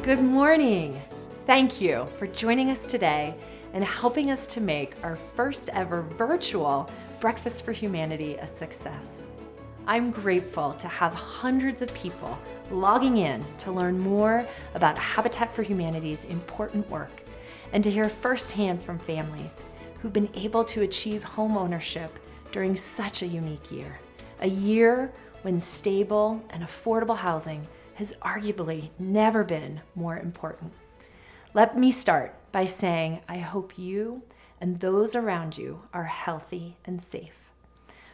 Good morning. Thank you for joining us today and helping us to make our first ever virtual Breakfast for Humanity a success. I'm grateful to have hundreds of people logging in to learn more about Habitat for Humanity's important work and to hear firsthand from families who've been able to achieve home ownership during such a unique year. A year when stable and affordable housing has arguably never been more important. Let me start by saying I hope you and those around you are healthy and safe.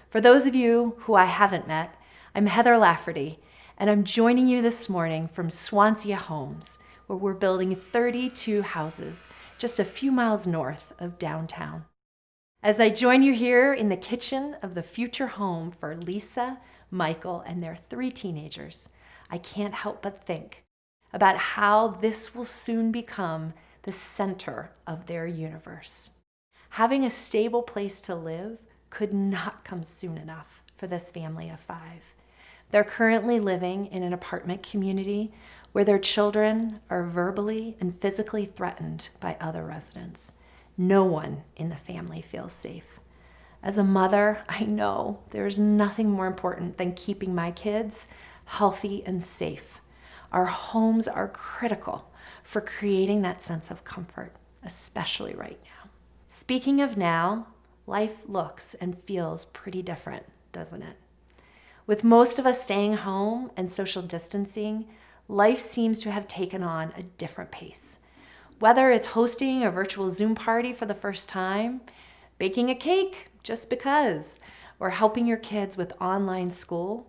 For those of you who I haven't met, I'm Heather Lafferty, and I'm joining you this morning from Swansea Homes, where we're building 32 houses just a few miles north of downtown. As I join you here in the kitchen of the future home for Lisa, Michael, and their 3 teenagers, I can't help but think about how this will soon become the center of their universe. Having a stable place to live could not come soon enough for this family of 5. They're currently living in an apartment community where their children are verbally and physically threatened by other residents. No one in the family feels safe. As a mother, I know there's nothing more important than keeping my kids healthy and safe. Our homes are critical for creating that sense of comfort, especially right now. Speaking of now, life looks and feels pretty different, doesn't it? With most of us staying home and social distancing, life seems to have taken on a different pace. Whether it's hosting a virtual Zoom party for the first time, baking a cake just because, or helping your kids with online school,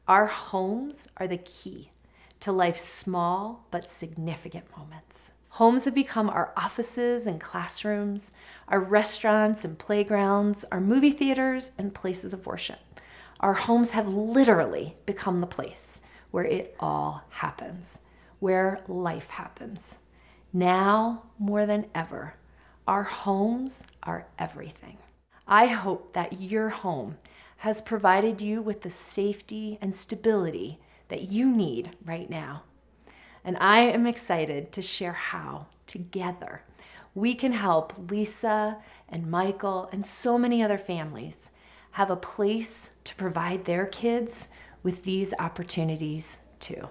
our homes are the key to life's small but significant moments. Homes have become our offices and classrooms, our restaurants and playgrounds, our movie theaters and places of worship. Our homes have literally become the place where it all happens, where life happens. Now, more than ever, our homes are everything. I hope that your home has provided you with the safety and stability that you need right now. And I am excited to share how, together, we can help Lisa and Michael and so many other families have a place to provide their kids with these opportunities too.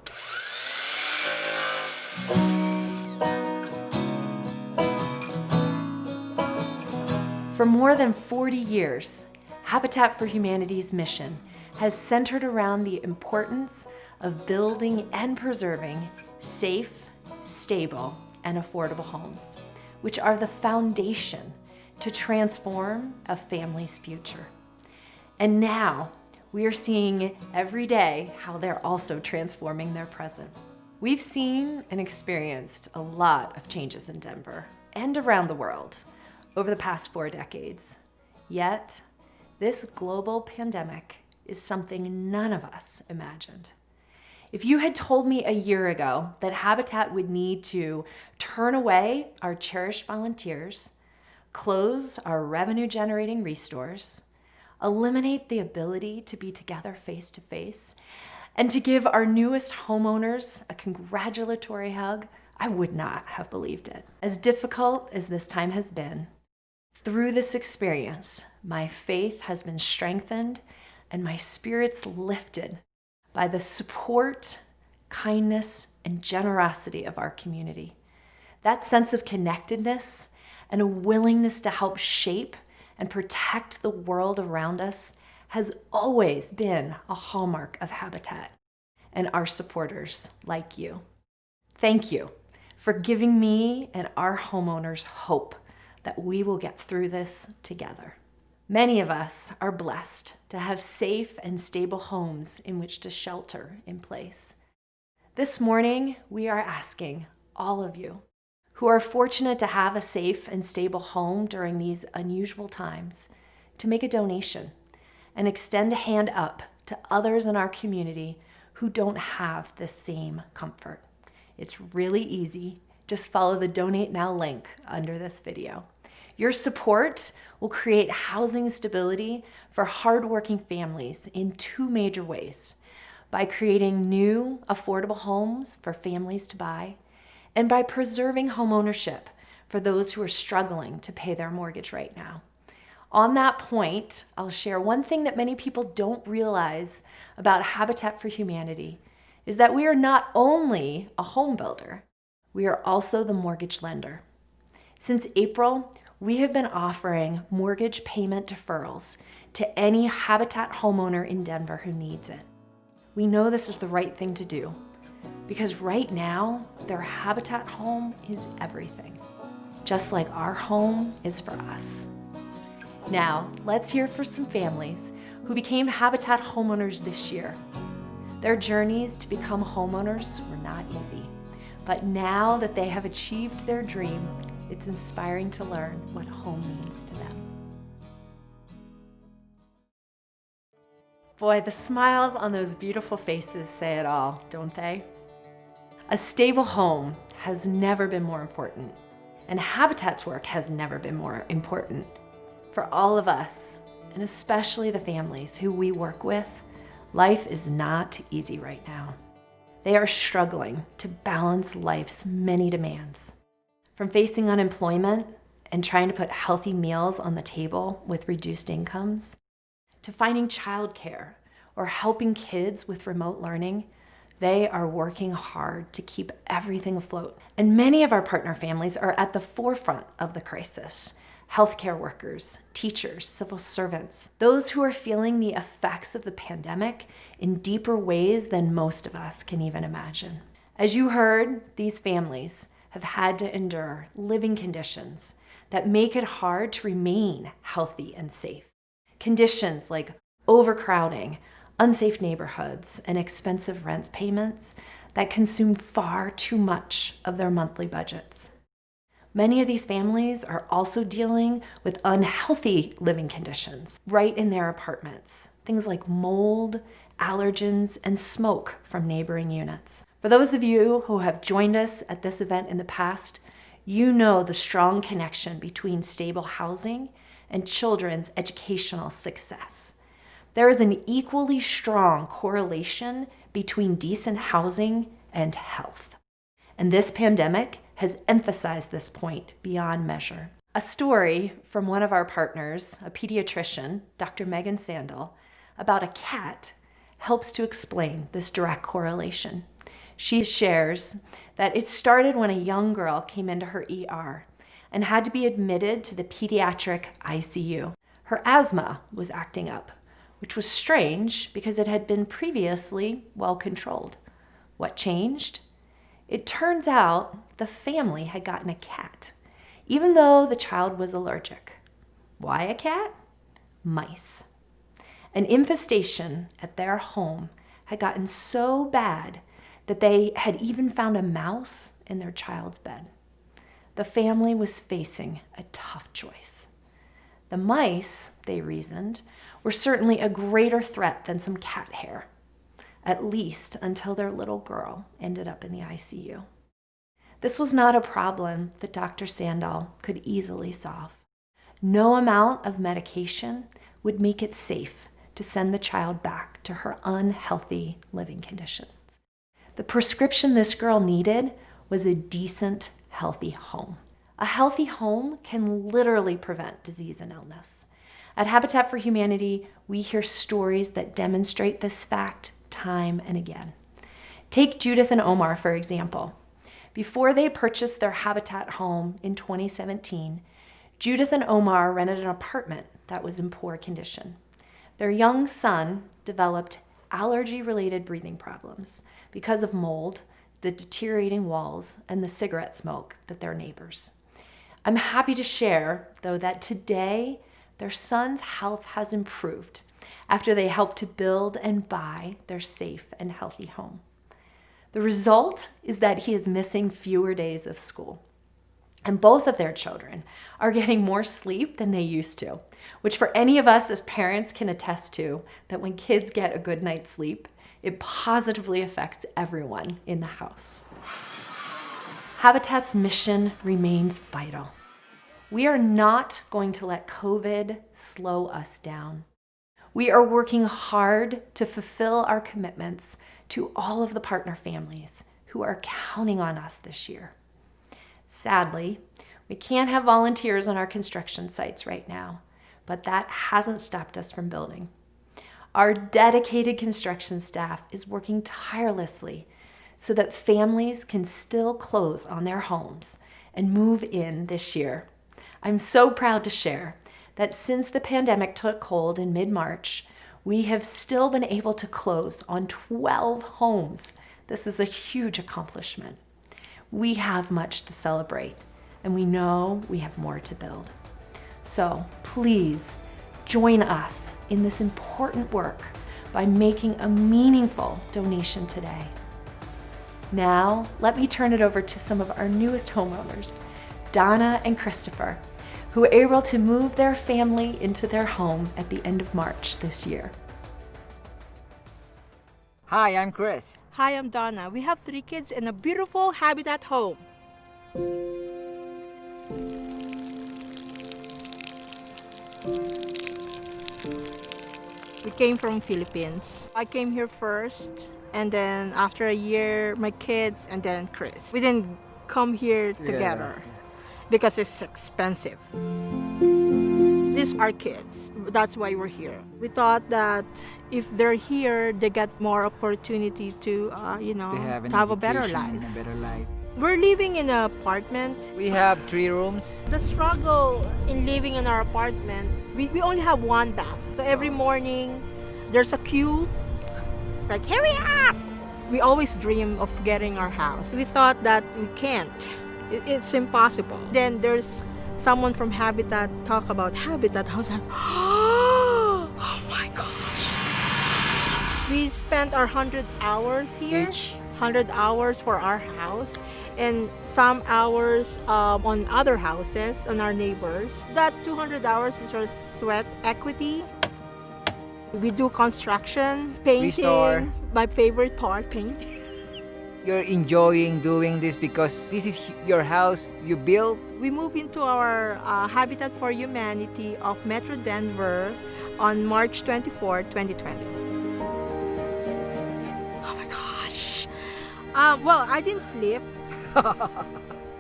For more than 40 years, Habitat for Humanity's mission has centered around the importance of building and preserving safe, stable, and affordable homes, which are the foundation to transform a family's future. And now we are seeing every day how they're also transforming their present. We've seen and experienced a lot of changes in Denver and around the world over the past 4 decades. Yet, this global pandemic is something none of us imagined. If you had told me a year ago that Habitat would need to turn away our cherished volunteers, close our revenue-generating restores, eliminate the ability to be together face-to-face, and to give our newest homeowners a congratulatory hug, I would not have believed it. As difficult as this time has been, through this experience, my faith has been strengthened and my spirits lifted by the support, kindness, and generosity of our community. That sense of connectedness and a willingness to help shape and protect the world around us has always been a hallmark of Habitat and our supporters like you. Thank you for giving me and our homeowners hope that we will get through this together. Many of us are blessed to have safe and stable homes in which to shelter in place. This morning, we are asking all of you who are fortunate to have a safe and stable home during these unusual times to make a donation and extend a hand up to others in our community who don't have the same comfort. It's really easy. Just follow the Donate Now link under this video. Your support will create housing stability for hardworking families in 2 major ways: by creating new, affordable homes for families to buy and by preserving homeownership for those who are struggling to pay their mortgage right now. On that point, I'll share one thing that many people don't realize about Habitat for Humanity is that we are not only a home builder, we are also the mortgage lender. Since April, we have been offering mortgage payment deferrals to any Habitat homeowner in Denver who needs it. We know this is the right thing to do because right now, their Habitat home is everything, just like our home is for us. Now, let's hear from some families who became Habitat homeowners this year. Their journeys to become homeowners were not easy, but now that they have achieved their dream, it's inspiring to learn what home means to them. Boy, the smiles on those beautiful faces say it all, don't they? A stable home has never been more important, and Habitat's work has never been more important. For all of us, and especially the families who we work with, life is not easy right now. They are struggling to balance life's many demands. From facing unemployment and trying to put healthy meals on the table with reduced incomes, to finding childcare or helping kids with remote learning, they are working hard to keep everything afloat. And many of our partner families are at the forefront of the crisis. Healthcare workers, teachers, civil servants, those who are feeling the effects of the pandemic in deeper ways than most of us can even imagine. As you heard, these families have had to endure living conditions that make it hard to remain healthy and safe. Conditions like overcrowding, unsafe neighborhoods, and expensive rent payments that consume far too much of their monthly budgets. Many of these families are also dealing with unhealthy living conditions right in their apartments. Things like mold, allergens, and smoke from neighboring units. For those of you who have joined us at this event in the past, you know the strong connection between stable housing and children's educational success. There is an equally strong correlation between decent housing and health. And this pandemic has emphasized this point beyond measure. A story from one of our partners, a pediatrician, Dr. Megan Sandel, about a cat helps to explain this direct correlation. She shares that it started when a young girl came into her ER and had to be admitted to the pediatric ICU. Her asthma was acting up, which was strange because it had been previously well controlled. What changed? It turns out the family had gotten a cat, even though the child was allergic. Why a cat? Mice. An infestation at their home had gotten so bad that they had even found a mouse in their child's bed. The family was facing a tough choice. The mice, they reasoned, were certainly a greater threat than some cat hair, at least until their little girl ended up in the ICU. This was not a problem that Dr. Sandel could easily solve. No amount of medication would make it safe to send the child back to her unhealthy living conditions. The prescription this girl needed was a decent, healthy home. A healthy home can literally prevent disease and illness. At Habitat for Humanity, we hear stories that demonstrate this fact time and again. Take Judith and Omar, for example. Before they purchased their Habitat home in 2017, Judith and Omar rented an apartment that was in poor condition. Their young son developed allergy-related breathing problems because of mold, the deteriorating walls, and the cigarette smoke that their neighbors. I'm happy to share, though, that today their son's health has improved after they helped to build and buy their safe and healthy home. The result is that he is missing fewer days of school. And both of their children are getting more sleep than they used to, which for any of us as parents can attest to that when kids get a good night's sleep, it positively affects everyone in the house. Habitat's mission remains vital. We are not going to let COVID slow us down. We are working hard to fulfill our commitments to all of the partner families who are counting on us this year. Sadly, we can't have volunteers on our construction sites right now, but that hasn't stopped us from building. Our dedicated construction staff is working tirelessly so that families can still close on their homes and move in this year. I'm so proud to share that since the pandemic took hold in mid-March, we have still been able to close on 12 homes. This is a huge accomplishment. We have much to celebrate, and we know we have more to build. So please join us in this important work by making a meaningful donation today. Now, let me turn it over to some of our newest homeowners, Donna and Christopher, who were able to move their family into their home at the end of March this year. Hi, I'm Chris. Hi, I'm Donna. We have 3 kids in a beautiful Habitat home. We came from Philippines. I came here first, and then after a year, my kids, and then Chris. We didn't come here together because it's expensive. These are kids. That's why we're here. We thought that if they're here, they get more opportunity to, to have a better life. We're living in an apartment. We have 3 rooms. The struggle in living in our apartment, we only have 1 bath. So every morning, there's a queue, like, hurry up! We always dream of getting our house. We thought that we can't. It's impossible. Then there's someone from Habitat talk about Habitat. I was like, oh my gosh. We spent our 100 hours here. Each. 100 hours for our house and some hours on other houses, on our neighbors. That 200 hours is our sweat equity. We do construction, painting. Restore. My favorite part, painting. You're enjoying doing this because this is your house you built. We moved into our Habitat for Humanity of Metro Denver on March 24, 2020. Oh my gosh. Well, I didn't sleep.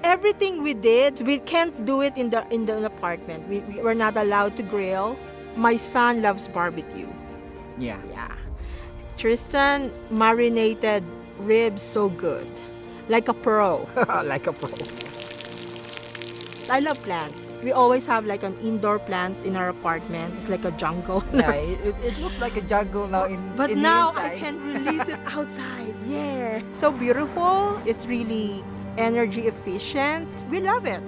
Everything we did, we can't do it in the apartment. We're not allowed to grill. My son loves barbecue. Yeah. Tristan marinated ribs so good, like a pro. Like a pro. I love plants. We always have like an indoor plants in our apartment. It's like a jungle. Yeah, it looks like a jungle now But in now the I inside. can release it outside. Yeah. So beautiful. It's really energy efficient. We love it.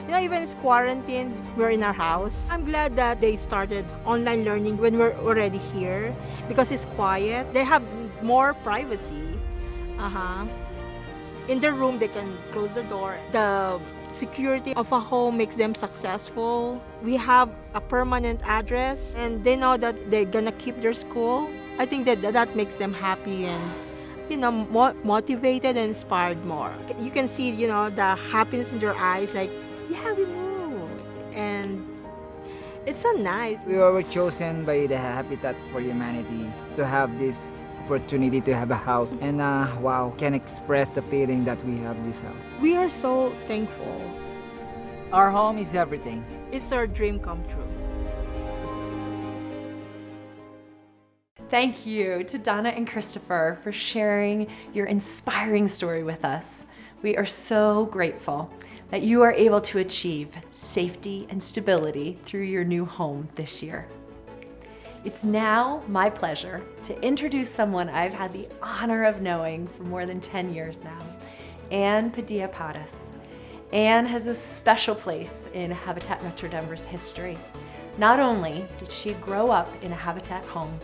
Even it's quarantine, we're in our house. I'm glad that they started online learning when we're already here because it's quiet. They have more privacy. In their room, they can close the door. The security of a home makes them successful. We have a permanent address and they know that they're gonna keep their school. I think that makes them happy and motivated and inspired more. You can see, the happiness in their eyes, like, yeah, we moved. And it's so nice. We were chosen by the Habitat for Humanity to have this opportunity to have a house. And wow, can express the feeling that we have this house. We are so thankful. Our home is everything. It's our dream come true. Thank you to Donna and Christopher for sharing your inspiring story with us. We are so grateful that you are able to achieve safety and stability through your new home this year. It's now my pleasure to introduce someone I've had the honor of knowing for more than 10 years now, Ann Padilla. Ann has a special place in Habitat Metro Denver's history. Not only did she grow up in a Habitat home,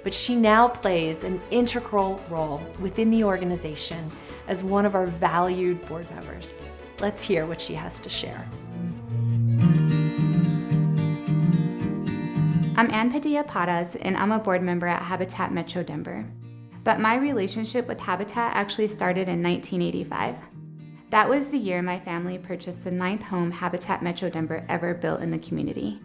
but she now plays an integral role within the organization as one of our valued board members. Let's hear what she has to share. I'm Ann Padilla, and I'm a board member at Habitat Metro Denver. But my relationship with Habitat actually started in 1985. That was the year my family purchased the 9th home Habitat Metro Denver ever built in the community.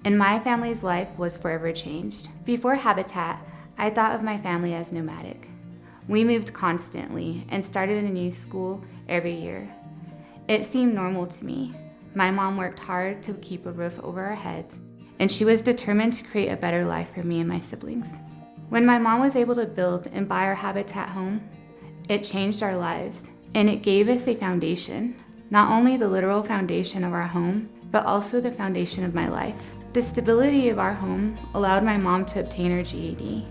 And my family's life was forever changed. Before Habitat, I thought of my family as nomadic. We moved constantly and started a new school every year. It seemed normal to me. My mom worked hard to keep a roof over our heads, and she was determined to create a better life for me and my siblings. When my mom was able to build and buy our Habitat home, it changed our lives, and it gave us a foundation, not only the literal foundation of our home, but also the foundation of my life. The stability of our home allowed my mom to obtain her GED.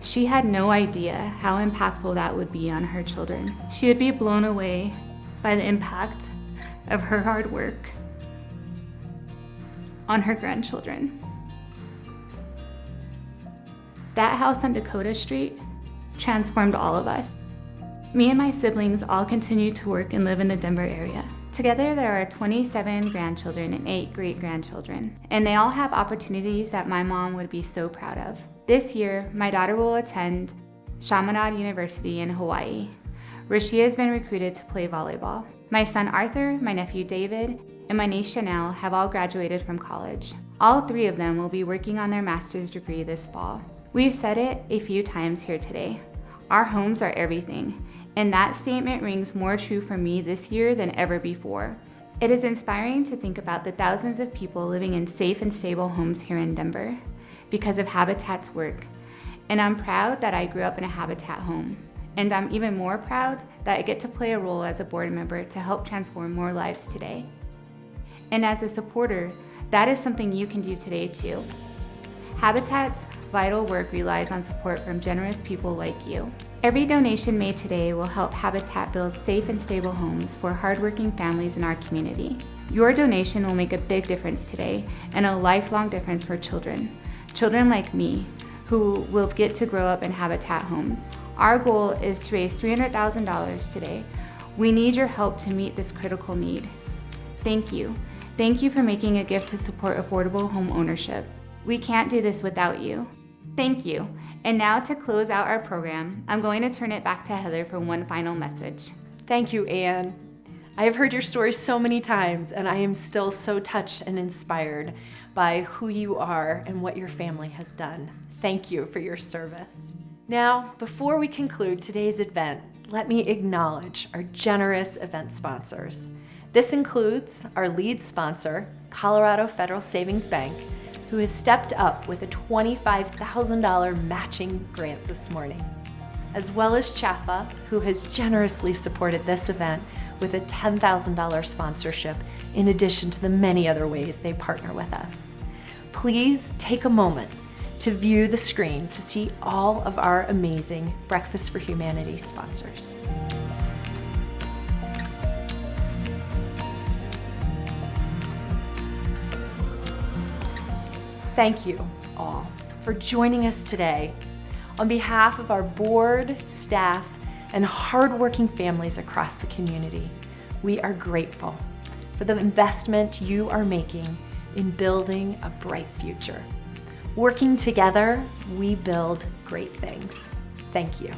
She had no idea how impactful that would be on her children. She would be blown away by the impact of her hard work on her grandchildren. That house on Dakota Street transformed all of us. Me and my siblings all continue to work and live in the Denver area. Together there are 27 grandchildren and 8 great-grandchildren, and they all have opportunities that my mom would be so proud of. This year, my daughter will attend Chaminade University in Hawaii, where she has been recruited to play volleyball. My son Arthur, my nephew David, and my niece Chanel have all graduated from college. All 3 of them will be working on their master's degree this fall. We've said it a few times here today. Our homes are everything, and that statement rings more true for me this year than ever before. It is inspiring to think about the thousands of people living in safe and stable homes here in Denver because of Habitat's work. And I'm proud that I grew up in a Habitat home. And I'm even more proud that I get to play a role as a board member to help transform more lives today. And as a supporter, that is something you can do today too. Habitat's vital work relies on support from generous people like you. Every donation made today will help Habitat build safe and stable homes for hardworking families in our community. Your donation will make a big difference today and a lifelong difference for children like me, who will get to grow up in Habitat homes. Our goal is to raise $300,000 today. We need your help to meet this critical need. Thank you. Thank you for making a gift to support affordable home ownership. We can't do this without you. Thank you. And now to close out our program, I'm going to turn it back to Heather for one final message. Thank you, Anne. I have heard your story so many times, and I am still so touched and inspired by who you are and what your family has done. Thank you for your service. Now, before we conclude today's event, let me acknowledge our generous event sponsors. This includes our lead sponsor, Colorado Federal Savings Bank, who has stepped up with a $25,000 matching grant this morning, as well as Chaffa, who has generously supported this event with a $10,000 sponsorship in addition to the many other ways they partner with us. Please take a moment to view the screen to see all of our amazing Breakfast for Humanity sponsors. Thank you all for joining us today. On behalf of our board, staff, and hardworking families across the community, we are grateful for the investment you are making in building a bright future. Working together, we build great things. Thank you.